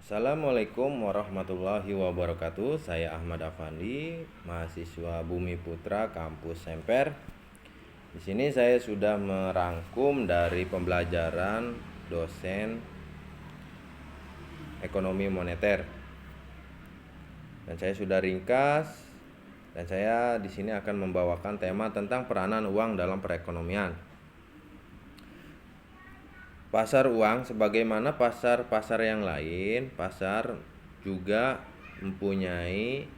Assalamualaikum warahmatullahi wabarakatuh. Saya Ahmad Afandi, mahasiswa Bumi Putra Kampus Semper. Di sini saya sudah merangkum dari pembelajaran dosen ekonomi moneter. Dan saya sudah ringkas dan saya di sini akan membawakan tema tentang peranan uang dalam perekonomian. Pasar uang sebagaimana pasar-pasar yang lain, pasar juga mempunyai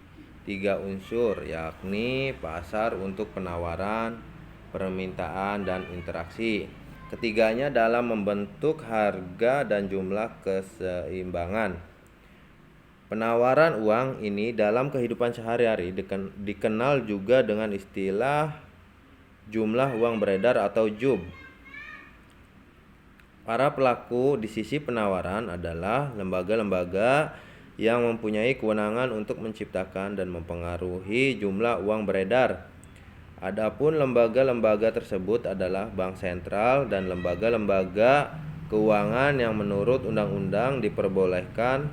3 unsur, yakni pasar untuk penawaran, permintaan, dan interaksi. Ketiganya dalam membentuk harga dan jumlah keseimbangan. Penawaran uang ini dalam kehidupan sehari-hari dikenal juga dengan istilah jumlah uang beredar atau JUB. Para pelaku di sisi penawaran adalah lembaga-lembaga yang mempunyai kewenangan untuk menciptakan dan mempengaruhi jumlah uang beredar. Adapun lembaga-lembaga tersebut adalah bank sentral dan lembaga-lembaga keuangan yang menurut undang-undang diperbolehkan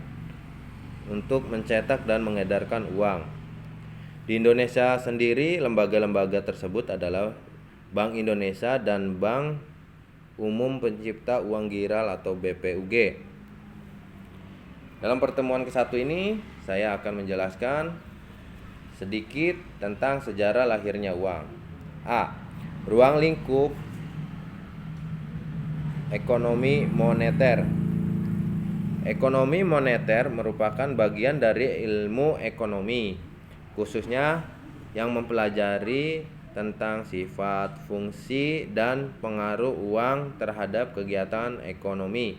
untuk mencetak dan mengedarkan uang. Di Indonesia sendiri, lembaga-lembaga tersebut adalah Bank Indonesia dan Bank Umum Pencipta Uang Giral atau BPUG. Dalam pertemuan ke-1 ini, saya akan menjelaskan sedikit tentang sejarah lahirnya uang. A. Ruang lingkup ekonomi moneter. Ekonomi moneter merupakan bagian dari ilmu ekonomi, khususnya yang mempelajari tentang sifat, fungsi, dan pengaruh uang terhadap kegiatan ekonomi.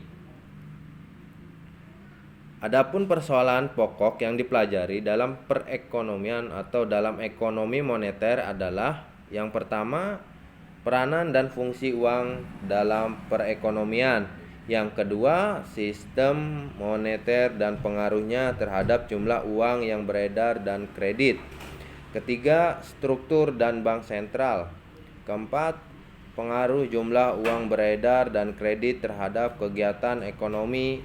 Adapun persoalan pokok yang dipelajari dalam perekonomian atau dalam ekonomi moneter adalah yang pertama, peranan dan fungsi uang dalam perekonomian. Yang kedua, sistem moneter dan pengaruhnya terhadap jumlah uang yang beredar dan kredit. Ketiga, struktur dan bank sentral. Keempat, pengaruh jumlah uang beredar dan kredit terhadap kegiatan ekonomi.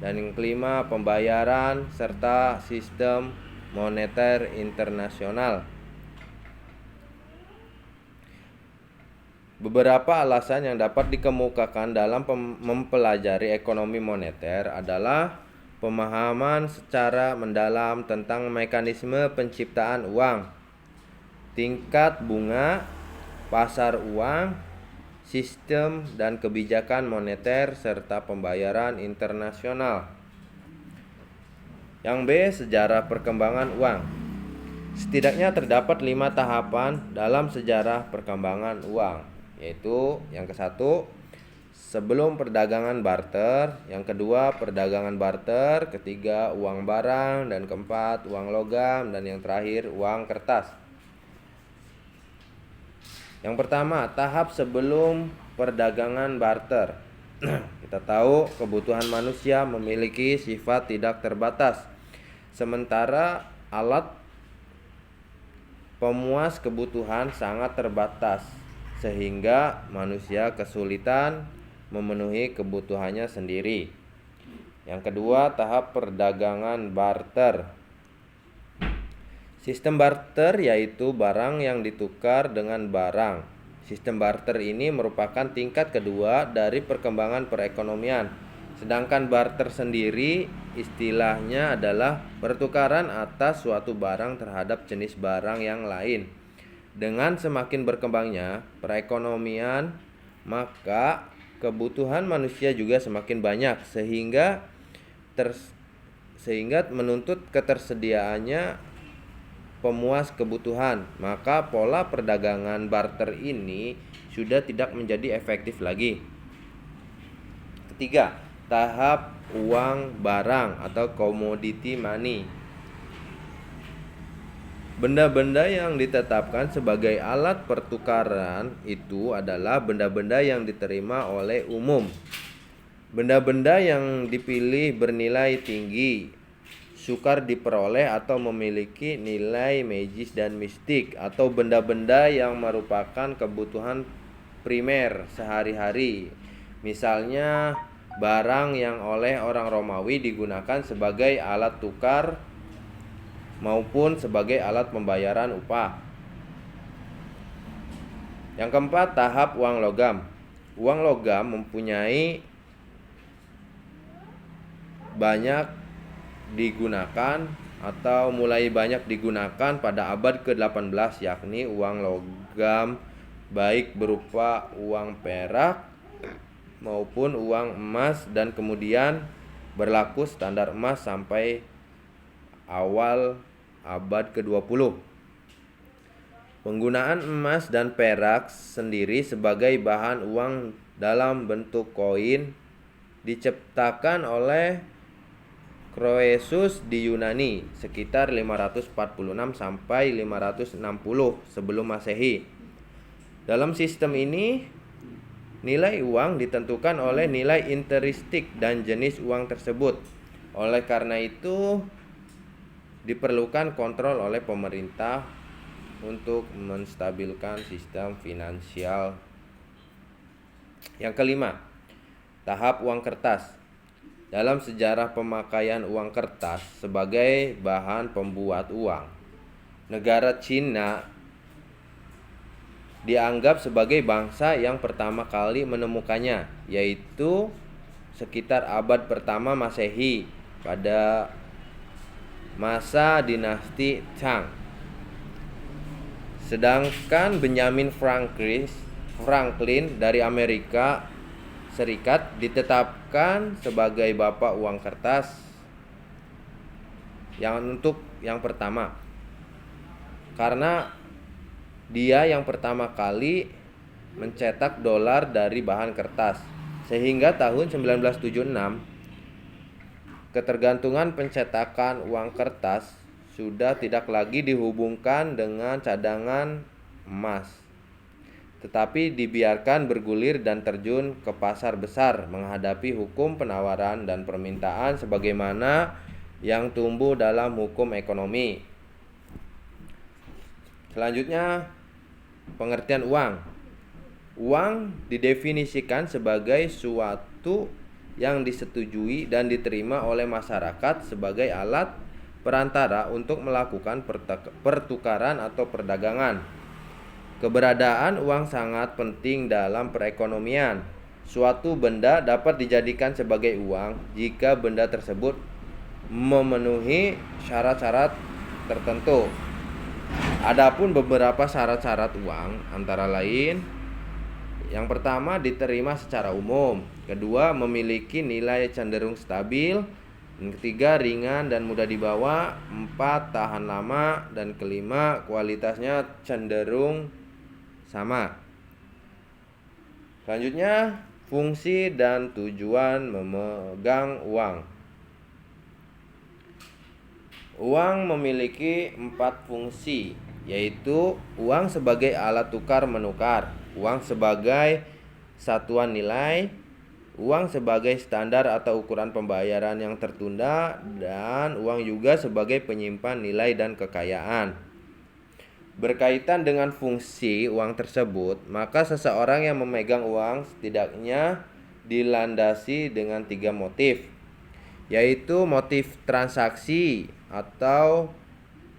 Dan yang kelima, pembayaran serta sistem moneter internasional. Beberapa alasan yang dapat dikemukakan dalam mempelajari ekonomi moneter adalah pemahaman secara mendalam tentang mekanisme penciptaan uang, tingkat bunga, pasar uang, sistem dan kebijakan moneter, serta pembayaran internasional. Yang B. Sejarah perkembangan uang. Setidaknya terdapat 5 tahapan dalam sejarah perkembangan uang, yaitu yang ke-1, sebelum perdagangan barter, yang kedua perdagangan barter, ketiga uang barang, dan keempat uang logam, dan yang terakhir uang kertas. Yang pertama, tahap sebelum perdagangan barter. Kita tahu kebutuhan manusia memiliki sifat tidak terbatas, sementara alat pemuas kebutuhan sangat terbatas, sehingga manusia kesulitan memenuhi kebutuhannya sendiri. Yang kedua, tahap perdagangan barter. Sistem barter yaitu barang yang ditukar dengan barang. Sistem barter ini merupakan tingkat kedua dari perkembangan perekonomian. Sedangkan barter sendiri istilahnya adalah pertukaran atas suatu barang terhadap jenis barang yang lain. Dengan semakin berkembangnya perekonomian, maka kebutuhan manusia juga semakin banyak sehingga menuntut ketersediaannya pemuas kebutuhan. Maka pola perdagangan barter ini sudah tidak menjadi efektif lagi. Ketiga, tahap uang barang atau commodity money. Benda-benda yang ditetapkan sebagai alat pertukaran itu adalah benda-benda yang diterima oleh umum. Benda-benda yang dipilih bernilai tinggi, sukar diperoleh atau memiliki nilai magis dan mistik, atau benda-benda yang merupakan kebutuhan primer sehari-hari. Misalnya barang yang oleh orang Romawi digunakan sebagai alat tukar maupun sebagai alat pembayaran upah. Yang keempat, tahap uang logam. Uang logam mempunyai banyak digunakan atau mulai banyak digunakan pada abad ke-18, yakni uang logam baik berupa uang perak maupun uang emas, dan kemudian berlaku standar emas sampai awal abad ke-20. Penggunaan emas dan perak sendiri sebagai bahan uang dalam bentuk koin diciptakan oleh Croesus di Yunani sekitar 546 sampai 560 sebelum Masehi. Dalam sistem ini, nilai uang ditentukan oleh nilai intristik dan jenis uang tersebut. Oleh karena itu, diperlukan kontrol oleh pemerintah untuk menstabilkan sistem finansial. Yang kelima, tahap uang kertas. Dalam sejarah pemakaian uang kertas sebagai bahan pembuat uang, negara Cina dianggap sebagai bangsa yang pertama kali menemukannya, yaitu sekitar abad pertama Masehi pada masa dinasti Tang. Sedangkan Benjamin Franklin dari Amerika Serikat ditetapkan sebagai bapak uang kertas yang pertama, karena dia yang pertama kali mencetak dolar dari bahan kertas. Sehingga tahun 1976 ketergantungan pencetakan uang kertas sudah tidak lagi dihubungkan dengan cadangan emas, tetapi dibiarkan bergulir dan terjun ke pasar besar menghadapi hukum penawaran dan permintaan sebagaimana yang tumbuh dalam hukum ekonomi. Selanjutnya, pengertian uang. Uang didefinisikan sebagai suatu yang disetujui dan diterima oleh masyarakat sebagai alat perantara untuk melakukan pertukaran atau perdagangan. Keberadaan uang sangat penting dalam perekonomian. Suatu benda dapat dijadikan sebagai uang jika benda tersebut memenuhi syarat-syarat tertentu. Adapun beberapa syarat-syarat uang antara lain: yang pertama, diterima secara umum. Kedua, memiliki nilai cenderung stabil. Yang ketiga, ringan dan mudah dibawa. Empat, tahan lama. Dan kelima, kualitasnya cenderung sama. Selanjutnya, fungsi dan tujuan memegang uang. Uang memiliki 4 fungsi, yaitu uang sebagai alat tukar menukar, uang sebagai satuan nilai, uang sebagai standar atau ukuran pembayaran yang tertunda, dan uang juga sebagai penyimpan nilai dan kekayaan. Berkaitan dengan fungsi uang tersebut, maka seseorang yang memegang uang setidaknya dilandasi dengan 3 motif, yaitu motif transaksi atau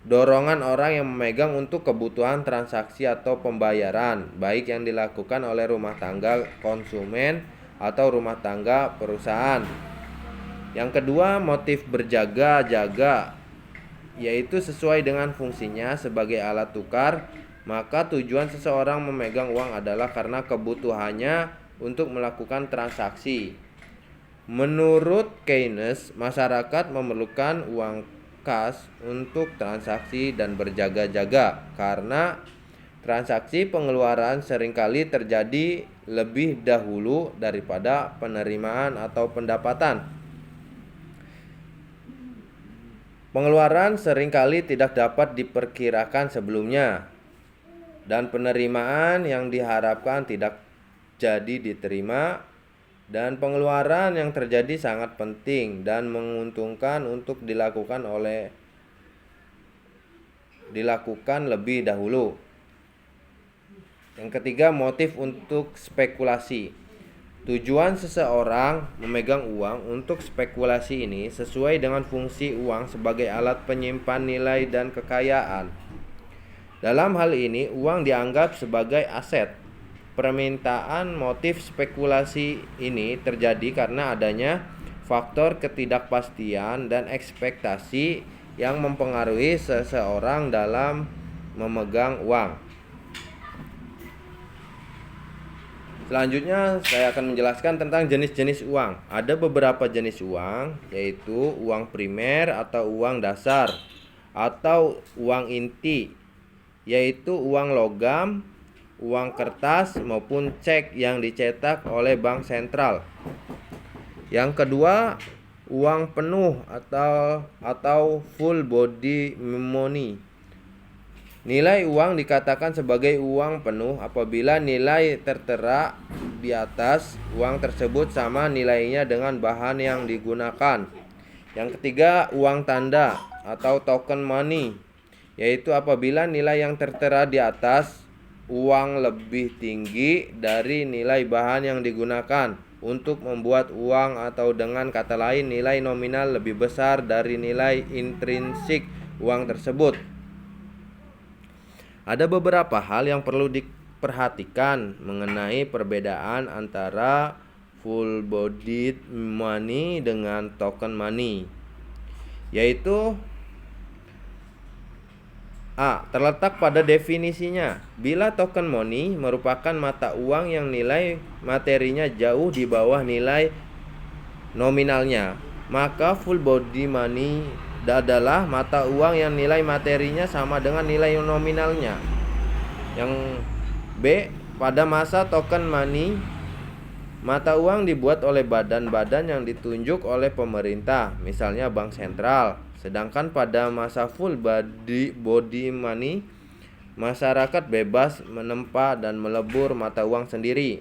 dorongan orang yang memegang untuk kebutuhan transaksi atau pembayaran, baik yang dilakukan oleh rumah tangga konsumen atau rumah tangga perusahaan. Yang kedua, motif berjaga-jaga, yaitu sesuai dengan fungsinya sebagai alat tukar, maka tujuan seseorang memegang uang adalah karena kebutuhannya untuk melakukan transaksi. Menurut Keynes, masyarakat memerlukan uang kas untuk transaksi dan berjaga-jaga karena transaksi pengeluaran seringkali terjadi lebih dahulu daripada penerimaan atau pendapatan. Pengeluaran seringkali tidak dapat diperkirakan sebelumnya, dan penerimaan yang diharapkan tidak jadi diterima, dan pengeluaran yang terjadi sangat penting dan menguntungkan untuk dilakukan lebih dahulu. Yang ketiga, motif untuk spekulasi. Tujuan seseorang memegang uang untuk spekulasi ini sesuai dengan fungsi uang sebagai alat penyimpan nilai dan kekayaan. Dalam hal ini, uang dianggap sebagai aset. Permintaan motif spekulasi ini terjadi karena adanya faktor ketidakpastian dan ekspektasi yang mempengaruhi seseorang dalam memegang uang. Selanjutnya saya akan menjelaskan tentang jenis-jenis uang. Ada beberapa jenis uang, yaitu uang primer atau uang dasar, atau uang inti, yaitu uang logam, uang kertas maupun cek yang dicetak oleh bank sentral. Yang kedua, uang penuh atau full body money. Nilai uang dikatakan sebagai uang penuh apabila nilai tertera di atas uang tersebut sama nilainya dengan bahan yang digunakan. Yang ketiga, uang tanda atau token money, yaitu apabila nilai yang tertera di atas uang lebih tinggi dari nilai bahan yang digunakan untuk membuat uang, atau dengan kata lain nilai nominal lebih besar dari nilai intrinsik uang tersebut. Ada beberapa hal yang perlu diperhatikan mengenai perbedaan antara full bodied money dengan token money, yaitu terletak pada definisinya. Bila token money merupakan mata uang yang nilai materinya jauh di bawah nilai nominalnya, maka full body money adalah mata uang yang nilai materinya sama dengan nilai nominalnya. Yang B, pada masa token money, mata uang dibuat oleh badan-badan yang ditunjuk oleh pemerintah, misalnya bank sentral. Sedangkan pada masa full body money, masyarakat bebas menempa dan melebur mata uang sendiri.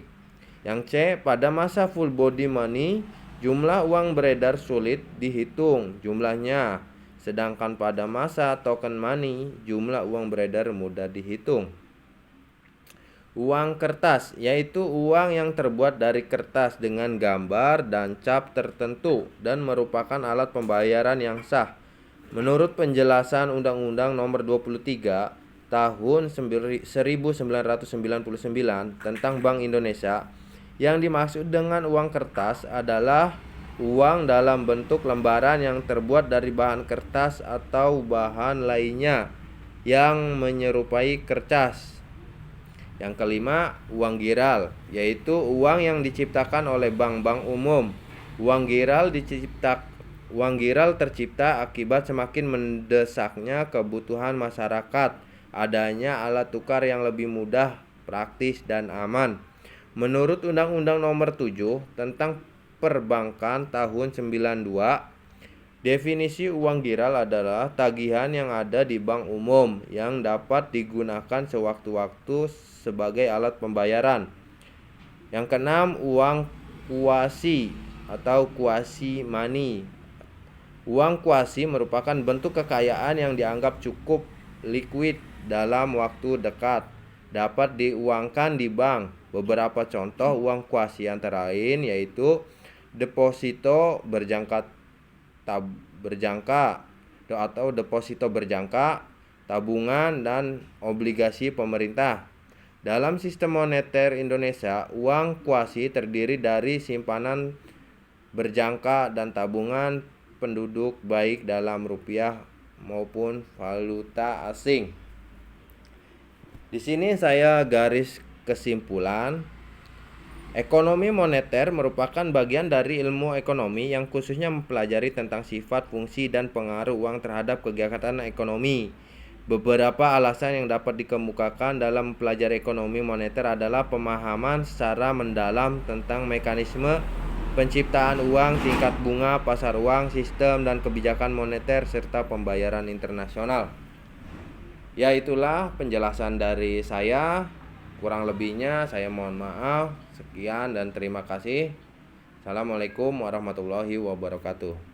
Yang C, pada masa full body money, jumlah uang beredar sulit dihitung jumlahnya. Sedangkan pada masa token money, jumlah uang beredar mudah dihitung. Uang kertas, yaitu uang yang terbuat dari kertas dengan gambar dan cap tertentu dan merupakan alat pembayaran yang sah. Menurut penjelasan Undang-Undang Nomor 23 Tahun 1999 tentang Bank Indonesia, yang dimaksud dengan uang kertas adalah uang dalam bentuk lembaran yang terbuat dari bahan kertas atau bahan lainnya yang menyerupai kertas. Yang kelima, uang giral, yaitu uang yang diciptakan oleh bank-bank umum. Uang giral tercipta akibat semakin mendesaknya kebutuhan masyarakat, adanya alat tukar yang lebih mudah, praktis, dan aman. Menurut Undang-Undang Nomor 7 tentang Perbankan tahun 92, definisi uang giral adalah tagihan yang ada di bank umum yang dapat digunakan sewaktu-waktu sebagai alat pembayaran. Yang keenam, uang kuasi atau quasi money. Uang kuasi merupakan bentuk kekayaan yang dianggap cukup liquid dalam waktu dekat, dapat diuangkan di bank. Beberapa contoh uang kuasi antara lain yaitu deposito berjangka atau deposito berjangka, tabungan, dan obligasi pemerintah. Dalam sistem moneter Indonesia, uang kuasi terdiri dari simpanan berjangka dan tabungan penduduk baik dalam rupiah maupun valuta asing. Di sini saya garis kesimpulan. Ekonomi moneter merupakan bagian dari ilmu ekonomi yang khususnya mempelajari tentang sifat, fungsi, dan pengaruh uang terhadap kegiatan ekonomi. Beberapa alasan yang dapat dikemukakan dalam mempelajari ekonomi moneter adalah pemahaman secara mendalam tentang mekanisme penciptaan uang, tingkat bunga, pasar uang, sistem dan kebijakan moneter, serta pembayaran internasional. Ya, itulah penjelasan dari saya. Kurang lebihnya saya mohon maaf. Sekian dan terima kasih. Assalamualaikum warahmatullahi wabarakatuh.